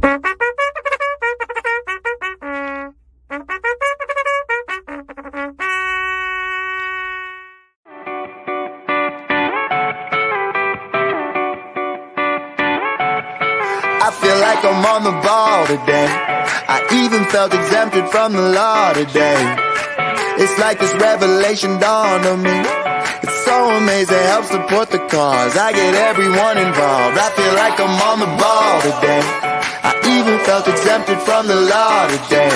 I feel like I'm on the ball today. I even felt exempted from the law today. It's like this revelation dawned on me. It's so amazing, help support the cause. I get everyone involved. I feel like I'm on the ball today. I even felt exempted from the law today.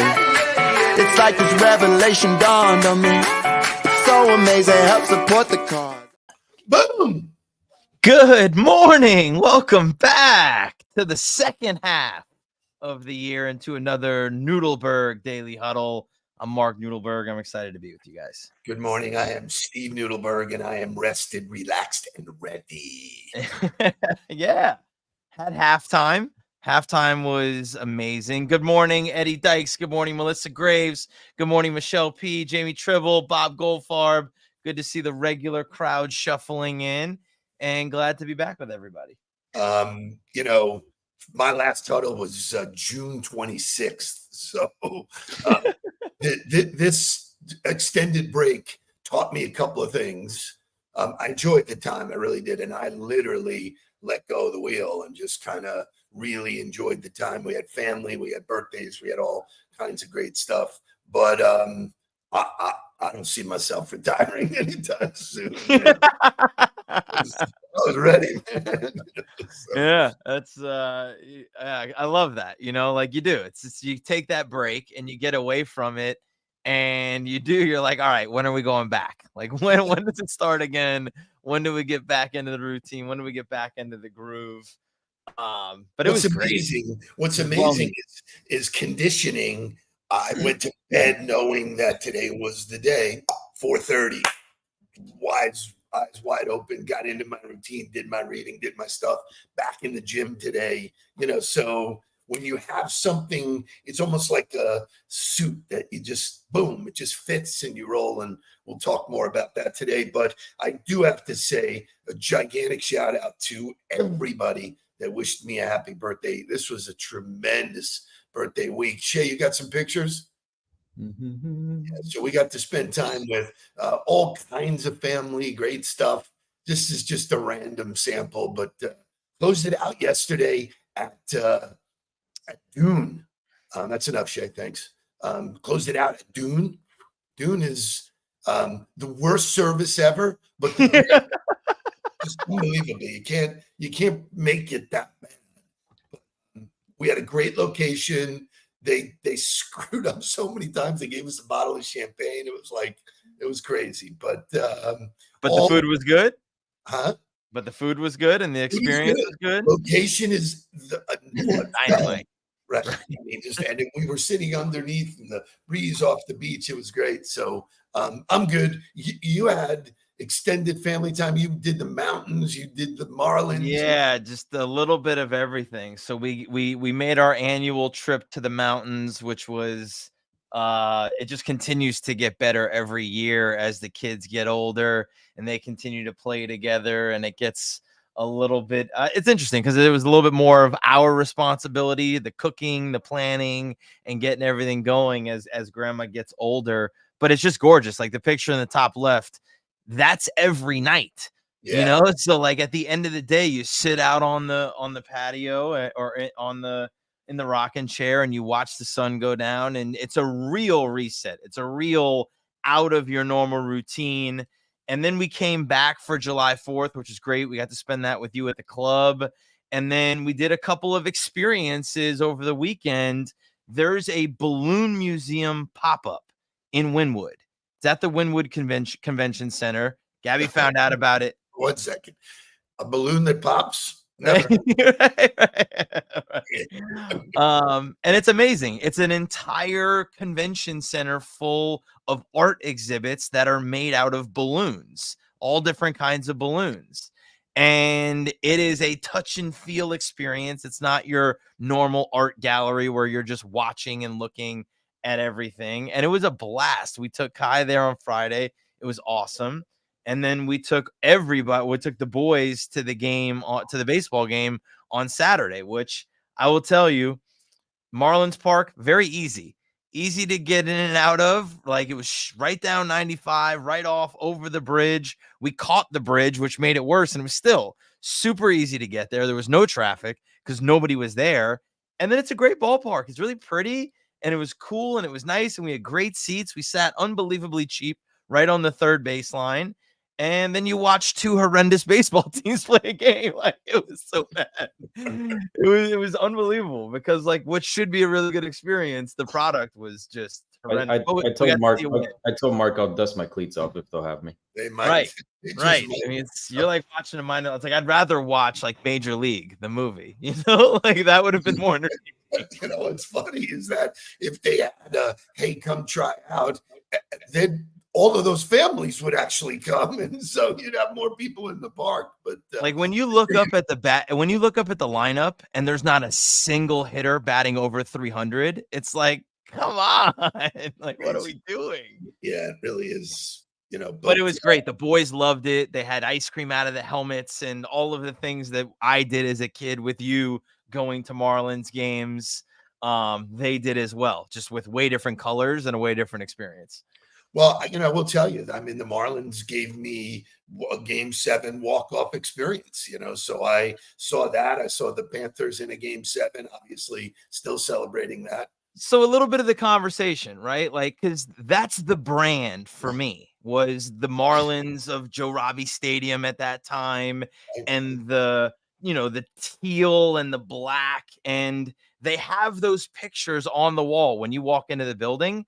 It's like this revelation dawned on me. It's so amazing, help support the cause. Boom! Good morning. Welcome back to the second half of the year and to another Nudelberg Daily Huddle. I'm Mark Nudelberg. I'm excited to be with you guys. Good morning. I am Steve Nudelberg, and I am rested, relaxed, and ready. Yeah. Had halftime. Halftime was amazing. Good morning, Eddie Dykes. Good morning, Melissa Graves. Good morning, Michelle P., Jamie Tribble, Bob Goldfarb. Good to see the regular crowd shuffling in, and glad to be back with everybody. My last huddle was June 26th. So this extended break taught me a couple of things. I enjoyed the time. I really did. And I literally let go of the wheel and just kind of really enjoyed the time. We had family, we had birthdays, we had all kinds of great stuff. But I don't see myself retiring anytime soon. I was ready, man. Yeah, that's I love that. Like you do. It's just, you take that break and you get away from it, and you're like, all right, when are we going back? Like when does it start again? When do we get back into the routine? When do we get back into the groove? But it was amazing. great. What's amazing is conditioning. I went to bed knowing that today was the day. 4:30, eyes wide open, got into my routine, did my reading, did my stuff, back in the gym today. So when you have something, it's almost like a suit that you just, boom, it just fits and you roll. And we'll talk more about that today. But I do have to say a gigantic shout out to everybody that wished me a happy birthday. This was a tremendous birthday week. Shay, you got some pictures? Mm-hmm. Yeah, so we got to spend time with all kinds of family, great stuff. This is just a random sample, but closed it out yesterday at Dune. That's enough, Shay. Thanks. Closed it out at Dune. Dune is the worst service ever, but just unbelievable. You can't make it that bad. We had a great location. They screwed up so many times. They gave us a bottle of champagne. It was crazy. But the food was good. Huh? But the food was good and the experience was good. Location is Dynamite. Right. I mean, and we were sitting underneath and the breeze off the beach. It was great. So I'm good. You had extended family time. You did the mountains. You did the Marlins. Yeah, just a little bit of everything. So we made our annual trip to the mountains, which was it just continues to get better every year as the kids get older and they continue to play together, and it gets a little bit it's interesting because it was a little bit more of our responsibility, the cooking, the planning, and getting everything going as grandma gets older. But it's just gorgeous. Like the picture in the top left, that's every night. Yeah. So like at the end of the day, you sit out on the patio or in the rocking chair and you watch the sun go down, and it's a real reset. It's a real out of your normal routine. And then we came back for July 4th, which is great. We got to spend that with you at the club. And then we did a couple of experiences over the weekend. There's a balloon museum pop-up in Wynwood. It's at the Wynwood Convention Center. Gabby found out about it. 1 second. A balloon that pops? Never. And it's amazing. It's an entire convention center full of art exhibits that are made out of balloons, all different kinds of balloons. And it is a touch and feel experience. It's not your normal art gallery where you're just watching and looking at everything. And it was a blast. We took Kai there on Friday. It was awesome. And then we took the boys to the game, to the baseball game on Saturday, which I will tell you, Marlins Park, very easy to get in and out of. Like, it was right down 95, right off over the bridge. We caught the bridge, which made it worse, and it was still super easy to get there. There was no traffic because nobody was there. And then it's a great ballpark. It's really pretty, and it was cool, and it was nice, and we had great seats. We sat unbelievably cheap right on the third baseline. And then you watch two horrendous baseball teams play a game. Like, it was so bad. It was unbelievable because, like, what should be a really good experience, the product was just horrendous. I told Mark I'll dust my cleats off if they'll have me. They might. Right. Right. I mean, you're like watching a minor. It's like, I'd rather watch like Major League, the movie, like that would have been more entertaining. What's funny is that if they had hey, come try out, then all of those families would actually come, and so you'd have more people in the park. But like, when you look up at the lineup and there's not a single hitter batting over 300, it's like, come on, like, what are we doing? Yeah, it really is. But it was great. The boys loved it. They had ice cream out of the helmets and all of the things that I did as a kid with you going to Marlins games. They did as well, just with way different colors and a way different experience. Well, I will tell you, I mean, the Marlins gave me a Game 7 walk-off experience, so I saw that. I saw the Panthers in a Game 7, obviously still celebrating that. So a little bit of the conversation, right? Like, because that's the brand for me, was the Marlins of Joe Robbie Stadium at that time, and the teal and the black, and they have those pictures on the wall when you walk into the building.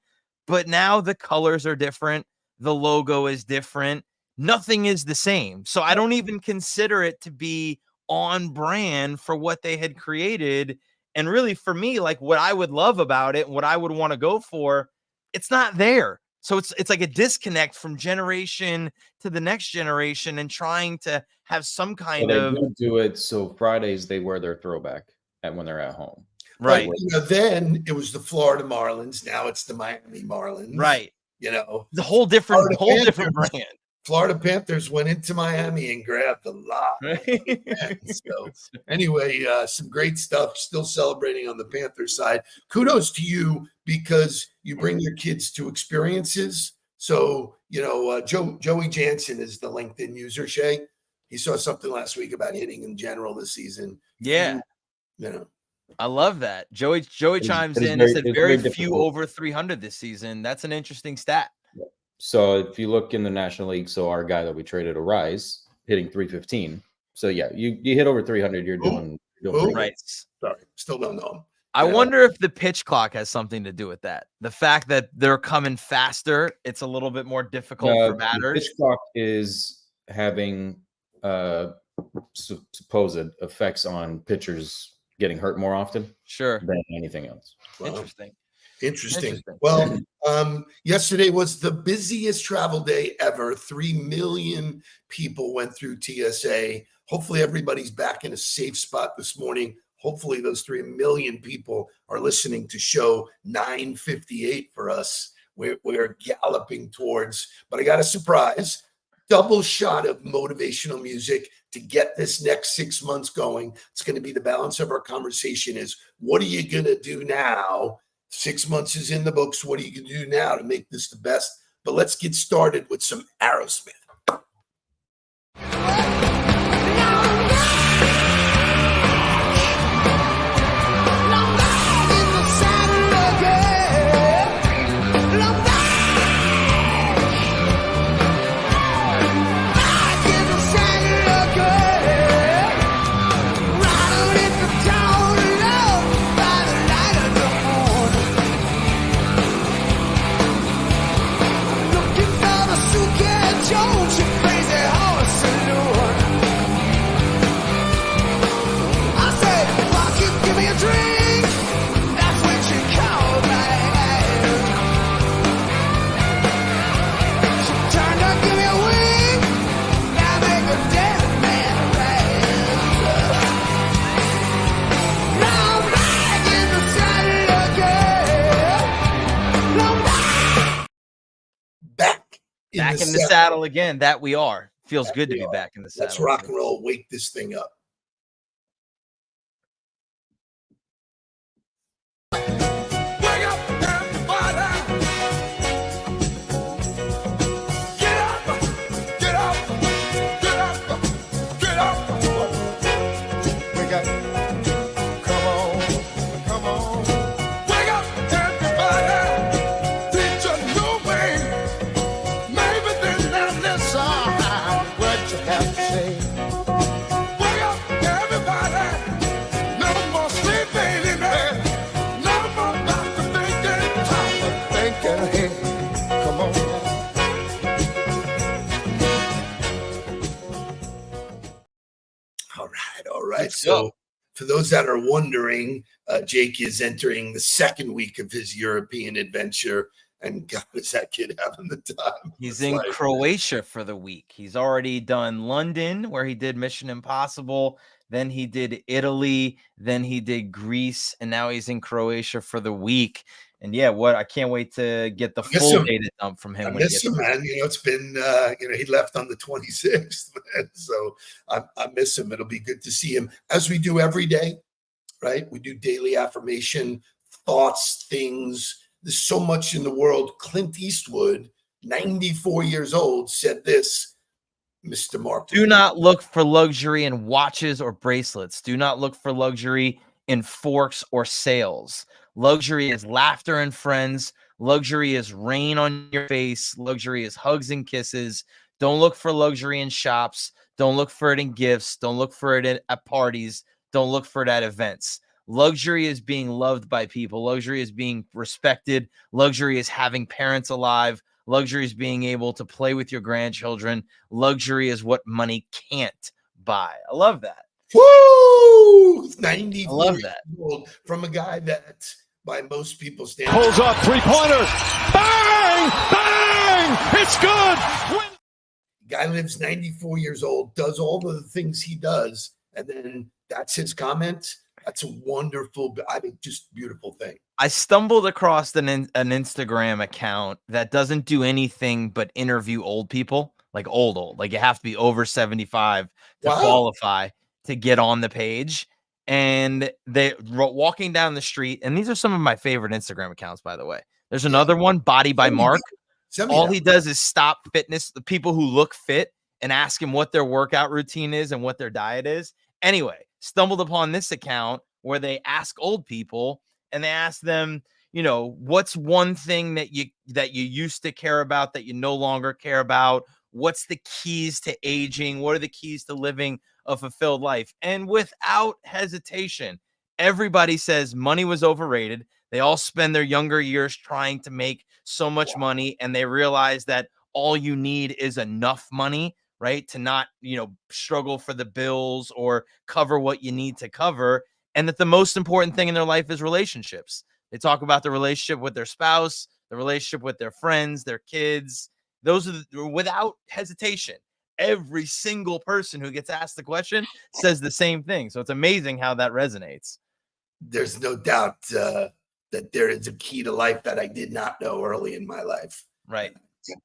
But now the colors are different. The logo is different. Nothing is the same. So I don't even consider it to be on brand for what they had created. And really, for me, like, what I would love about it, what I would want to go for, it's not there. So it's like a disconnect from generation to the next generation, and trying to have some kind of do it. So Fridays they wear their throwback when they're at home. Right. Then it was the Florida Marlins. Now it's the Miami Marlins. Right. The whole different brand. Florida Panthers went into Miami and grabbed a lot. So anyway, some great stuff. Still celebrating on the Panthers side. Kudos to you, because you bring your kids to experiences. So, Joey Jansen is the LinkedIn user, Shay. He saw something last week about hitting in general this season. Yeah. I love that. Joey chimes in and said very few over 300 this season. That's an interesting stat. Yeah. So if you look in the National League, so our guy that we traded, Arise, hitting 315. So yeah, you hit over 300, you're doing right. Sorry, still don't know him. I wonder if the pitch clock has something to do with that. The fact that they're coming faster, it's a little bit more difficult for batters. The pitch clock is having supposed effects on pitchers getting hurt more often, than anything else. Wow. Interesting. Well, yesterday was the busiest travel day ever. 3 million people went through TSA. Hopefully everybody's back in a safe spot this morning. Hopefully those 3 million people are listening to show 958 for us. We're galloping towards, but I got a surprise. Double shot of motivational music to get this next 6 months going. It's going to be the balance of our conversation is, what are you going to do now? 6 months is in the books. What are you going to do now to make this the best? But let's get started with some Aerosmith. Back in the saddle again. That we are. Feels good to be back in the saddle. Let's rock and roll. Wake this thing up. So for those that are wondering, Jake is entering the second week of his European adventure. And God, is that kid having the time? He's in Croatia for the week. He's already done London, where he did Mission Impossible. Then he did Italy. Then he did Greece. And now he's in Croatia for the week. And yeah, I can't wait to get the full data dump from him. I miss him, man. It's been, he left on the 26th, man. So I miss him. It'll be good to see him, as we do every day, right? We do daily affirmation, thoughts, things. There's so much in the world. Clint Eastwood, 94 years old, said this, Mr. Mark. Do not look for luxury in watches or bracelets. Do not look for luxury in forks or sails. Luxury is laughter and friends. Luxury is rain on your face. Luxury is hugs and kisses. Don't look for luxury in shops. Don't look for it in gifts. Don't look for it at parties. Don't look for it at events. Luxury is being loved by people. Luxury is being respected. Luxury is having parents alive. Luxury is being able to play with your grandchildren. Luxury is what money can't buy. I love that. Woo! 90. I love that. From a guy that, by most people, pulls up 3-pointer. Bang! Bang! It's good. Guy lives 94 years old, does all of the things he does, and then that's his comment. That's a wonderful, I think, just beautiful thing. I stumbled across an Instagram account that doesn't do anything but interview old people, like old. Like you have to be over 75 to qualify to get on the page. And they walking down the street. And these are some of my favorite Instagram accounts, by the way. There's another one, Body by Mark. All he does is stop fitness, the people who look fit, and ask him what their workout routine is and what their diet is. Anyway, stumbled upon this account where they ask old people and they ask them, what's one thing that you used to care about that you no longer care about? What's the keys to aging? What are the keys to living a fulfilled life? And without hesitation, everybody says money was overrated. They all spend their younger years trying to make so much money, and they realize that all you need is enough money, right? To not, struggle for the bills or cover what you need to cover. And that the most important thing in their life is relationships. They talk about the relationship with their spouse, the relationship with their friends, their kids. Those are without hesitation. Every single person who gets asked the question says the same thing. So it's amazing how that resonates. There's no doubt that there is a key to life that I did not know early in my life. Right.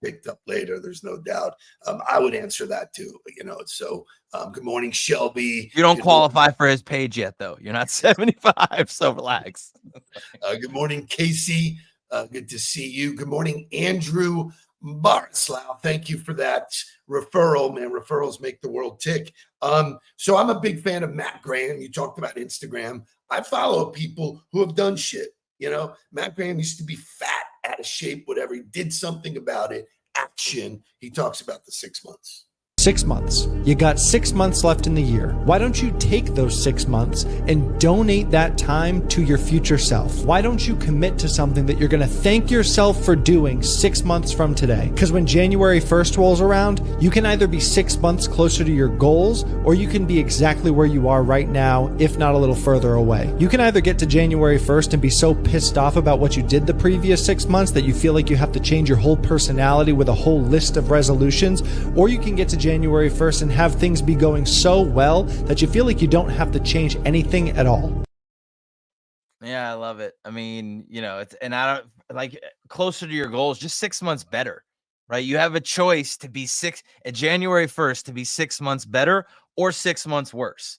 Picked up later. There's no doubt. I would answer that too. So good morning, Shelby. You don't qualify for his page yet, though. You're not 75, so relax. Good morning, Casey. Good to see you. Good morning, Andrew Barislav. Thank you for that referral, man. Referrals make the world tick. So I'm a big fan of Matt Graham. You talked about Instagram. I follow people who have done shit. Matt Graham used to be fat, out of shape, whatever. He did something about it. Action. He talks about the 6 months. 6 months. You got 6 months left in the year. Why don't you take those 6 months and donate that time to your future self? Why don't you commit to something that you're going to thank yourself for doing 6 months from today? Because when January 1st rolls around, you can either be 6 months closer to your goals, or you can be exactly where you are right now, if not a little further away. You can either get to January 1st and be so pissed off about what you did the previous 6 months that you feel like you have to change your whole personality with a whole list of resolutions, or you can get to January 1st and have things be going so well that you feel like you don't have to change anything at all. Yeah, I love it. I mean, and I don't like closer to your goals, just 6 months better, right? You have a choice to be January 1st to be 6 months better or 6 months worse.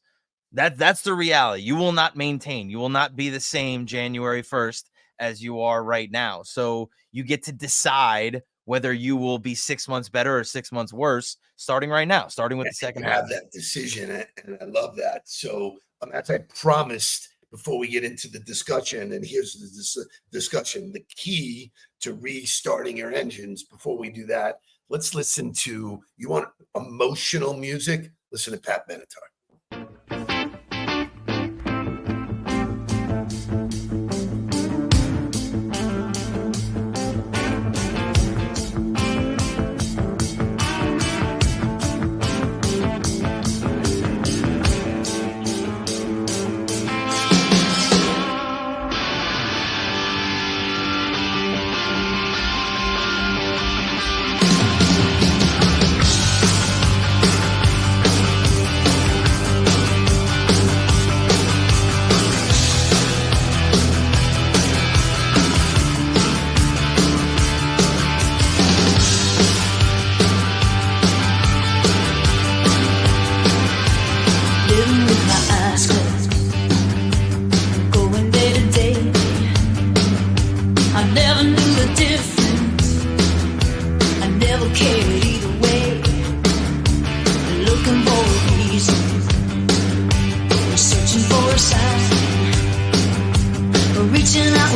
That's the reality. You will not maintain. You will not be the same January 1st as you are right now. So you get to decide whether you will be 6 months better or 6 months worse, starting right now, starting with the second half. Have that decision, and I love that. So as I promised before we get into the discussion, and here's the discussion, the key to restarting your engines. Before we do that, let's listen to, you want emotional music? Listen to Pat Benatar.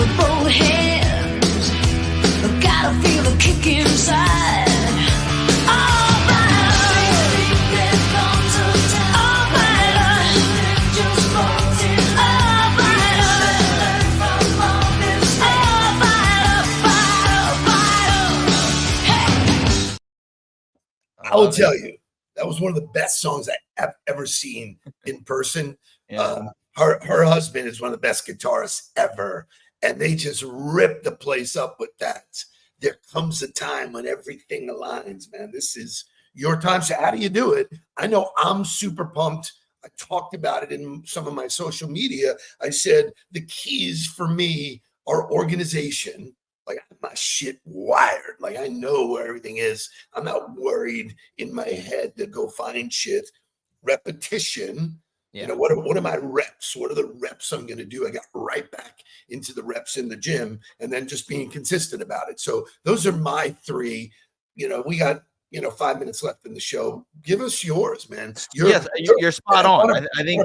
with both hands. Gotta feel the kick inside. I will tell you, that was one of the best songs I've ever seen in person. Yeah. Her husband is one of the best guitarists ever, and they just ripped the place up with that. There comes a time when everything aligns, man. This is your time. So how do you do it? I know I'm super pumped. I talked about it in some of my social media. I said the keys for me are organization. Like, I have my shit wired. Like, I know where everything is. I'm not worried in my head to go find shit. Repetition. Yeah. You know, what are my reps? What are the reps I'm going to do? I got right back into the reps in the gym, and then just being consistent about it. So those are my three. You know, we got 5 minutes left in the show. Give us yours, man. You're spot on. I think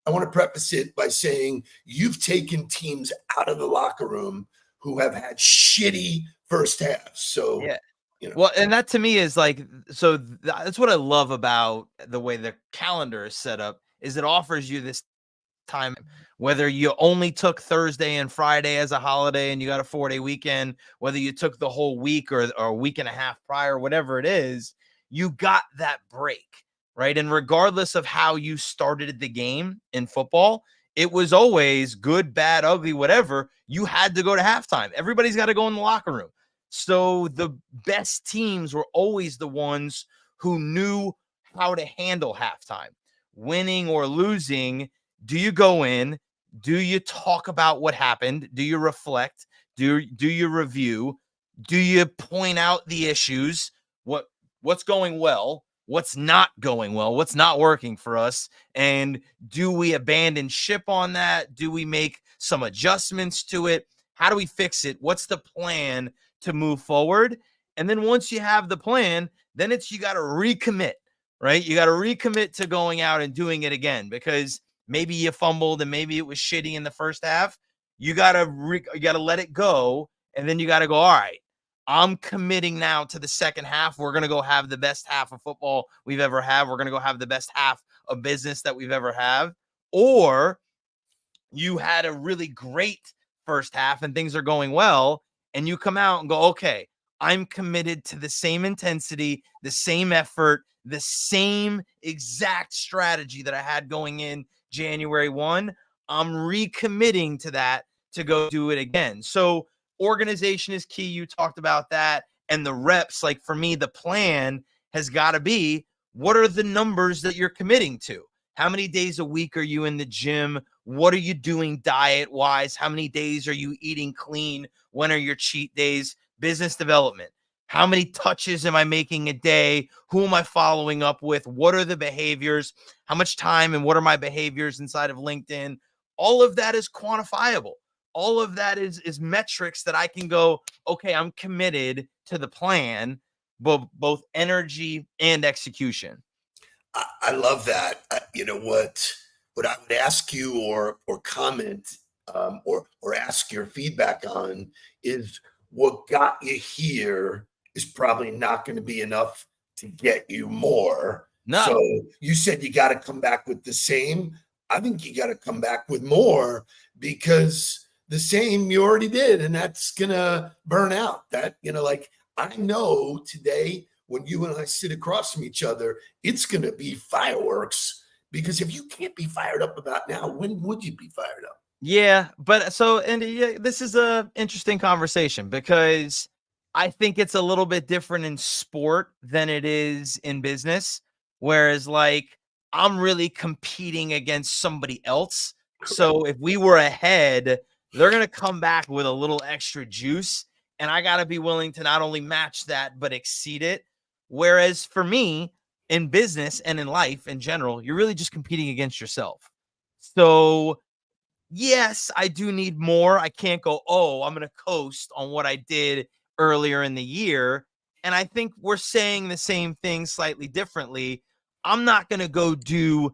I want to preface it by saying you've taken teams out of the locker room who have had shitty first halves. So, yeah. You know. Well, and that to me is like, so that's what I love about the way the calendar is set up, is it offers you this time, whether you only took Thursday and Friday as a holiday and you got a 4-day weekend, whether you took the whole week or a week and a half prior, whatever it is, you got that break, right? And regardless of how you started the game in football, it was always good, bad, ugly, whatever. You had to go to halftime. Everybody's got to go in the locker room. So the best teams were always the ones who knew how to handle halftime. Winning or losing, do you go in? Do you talk about what happened? Do you reflect? Do you review? Do you point out the issues? What's going well? What's not going well? What's not working for us? And do we abandon ship on that? Do we make some adjustments to it? How do we fix it? What's the plan to move forward? And then once you have the plan, then you got to recommit, right? You got to recommit to going out and doing it again, because maybe you fumbled and maybe it was shitty in the first half. You got to let it go. And then you got to go, all right, I'm committing now to the second half. We're going to go have the best half of football we've ever had. We're going to go have the best half of business that we've ever had. Or you had a really great first half and things are going well, and you come out and go, okay, I'm committed to the same intensity, the same effort, the same exact strategy that I had going in January 1. I'm recommitting to that to go do it again. So organization is key. You talked about that. And the reps, like for me, the plan has got to be, what are the numbers that you're committing to? How many days a week are you in the gym? What are you doing diet wise? How many days are you eating clean? When are your cheat days? Business development. How many touches am I making a day? Who am I following up with? What are the behaviors? How much time and what are my behaviors inside of LinkedIn? All of that is quantifiable. All of that is metrics that I can go, okay, I'm committed to the plan, both energy and execution. I love that. You know what I would ask you or comment or ask your feedback on is, what got you here is probably not going to be enough to get you more. No. So you said you got to come back with the same. I think you got to come back with more, because the same you already did, and that's going to burn out. That, like, I know today when you and I sit across from each other, it's going to be fireworks, because if you can't be fired up about now, when would you be fired up? Yeah, but so, and this is a interesting conversation, because I think it's a little bit different in sport than it is in business. Whereas, like, I'm really competing against somebody else. So if we were ahead, they're going to come back with a little extra juice, and I got to be willing to not only match that, but exceed it. Whereas for me, in business and in life in general, you're really just competing against yourself. So yes, I do need more. I can't go, oh, I'm going to coast on what I did earlier in the year. And I think we're saying the same thing slightly differently. I'm not going to go do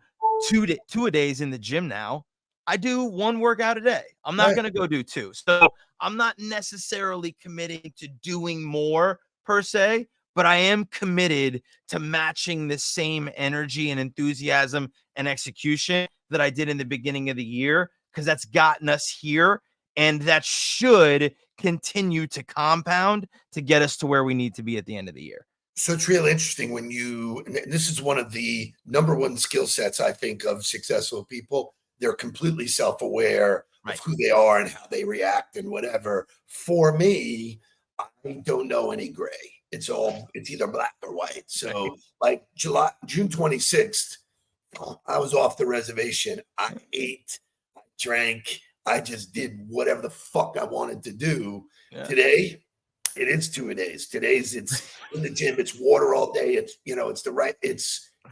two a days in the gym now. I do one workout a day. I'm not going to go do two. So I'm not necessarily committing to doing more per se, but I am committed to matching the same energy and enthusiasm and execution that I did in the beginning of the year, because that's gotten us here, and that should continue to compound to get us to where we need to be at the end of the year. So it's really interesting when this is one of the number one skill sets, I think, of successful people. They're completely self-aware of who they are and how they react and whatever. For me, I don't know any gray. It's either black or white. So like June 26th, I was off the reservation. I ate, I drank, I just did whatever the fuck I wanted to do. Yeah. Today, it is 2-a-days. Today's it's in the gym, it's water all day. It's,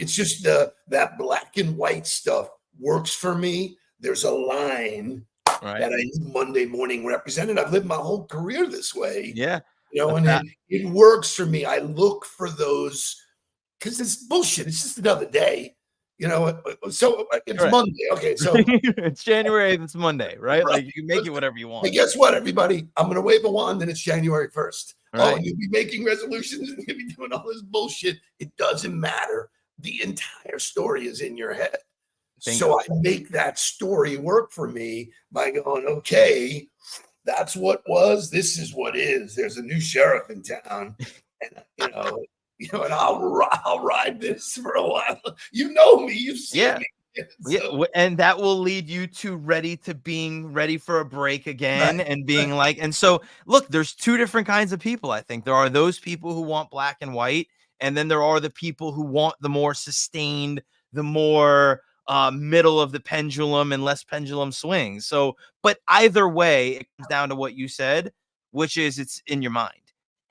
it's just that black and white stuff works for me. There's a line that I knew Monday morning represented. I've lived my whole career this way. Yeah. And it works for me. I look for those because it's bullshit. It's just another day. So it's Monday. Okay, so it's January 8th. It's Monday, right? Like you can make it whatever you want. Hey, guess what, everybody? I'm going to wave a wand and it's January 1st. Right. Oh, and you'll be making resolutions and you'll be doing all this bullshit. It doesn't matter. The entire story is in your head. So I make that story work for me by going, okay, that's what was. This is what is. There's a new sheriff in town, and and I'll ride this for a while. You know me. You've seen me. So. And that will lead you to being ready for a break again, and being like, and so look, there's two different kinds of people. I think there are those people who want black and white, and then there are the people who want the more sustained, the more middle of the pendulum and less pendulum swings. So, but either way, it comes down to what you said, which is it's in your mind.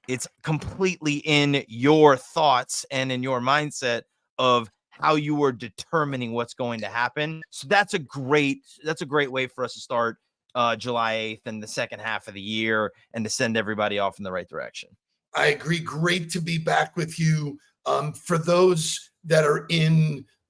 It's completely in your thoughts and in your mindset of how you are determining what's going to happen. So that's a great way for us to start July 8th and the second half of the year, and to send everybody off in the right direction. I agree. Great to be back with you. For those that are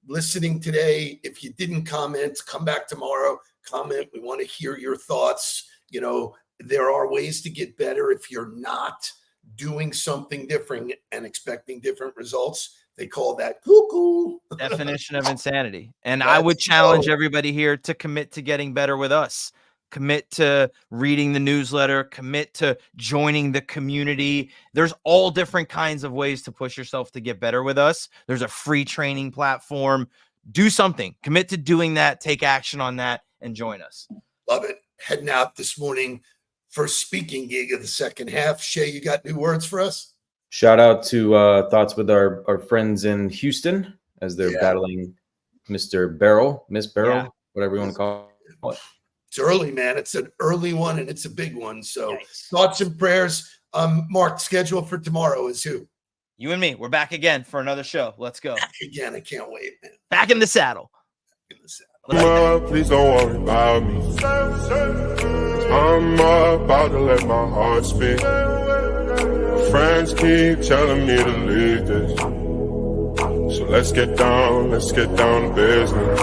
listening today, if you didn't comment, come back tomorrow, comment. We want to hear your thoughts. There are ways to get better. If you're not doing something different and expecting different results, they call that cuckoo. Definition of insanity. And I would challenge everybody here to commit to getting better with us. Commit to reading the newsletter, commit to joining the community. There's all different kinds of ways to push yourself to get better with us. There's a free training platform. Do something. Commit to doing that. Take action on that and join us. Love it. Heading out this morning for speaking gig of the second half. Shay, you got new words for us? Shout out to thoughts with our friends in Houston as they're battling Miss Barrel, whatever you want to call it. It's early, man. It's an early one, and it's a big one. So thoughts and prayers. Mark, schedule for tomorrow is who? You and me. We're back again for another show. Let's go. Back again. I can't wait, man. Back in the saddle. Please don't worry about me. I'm about to let my heart speak. Friends keep telling me to leave this. So let's get down to business.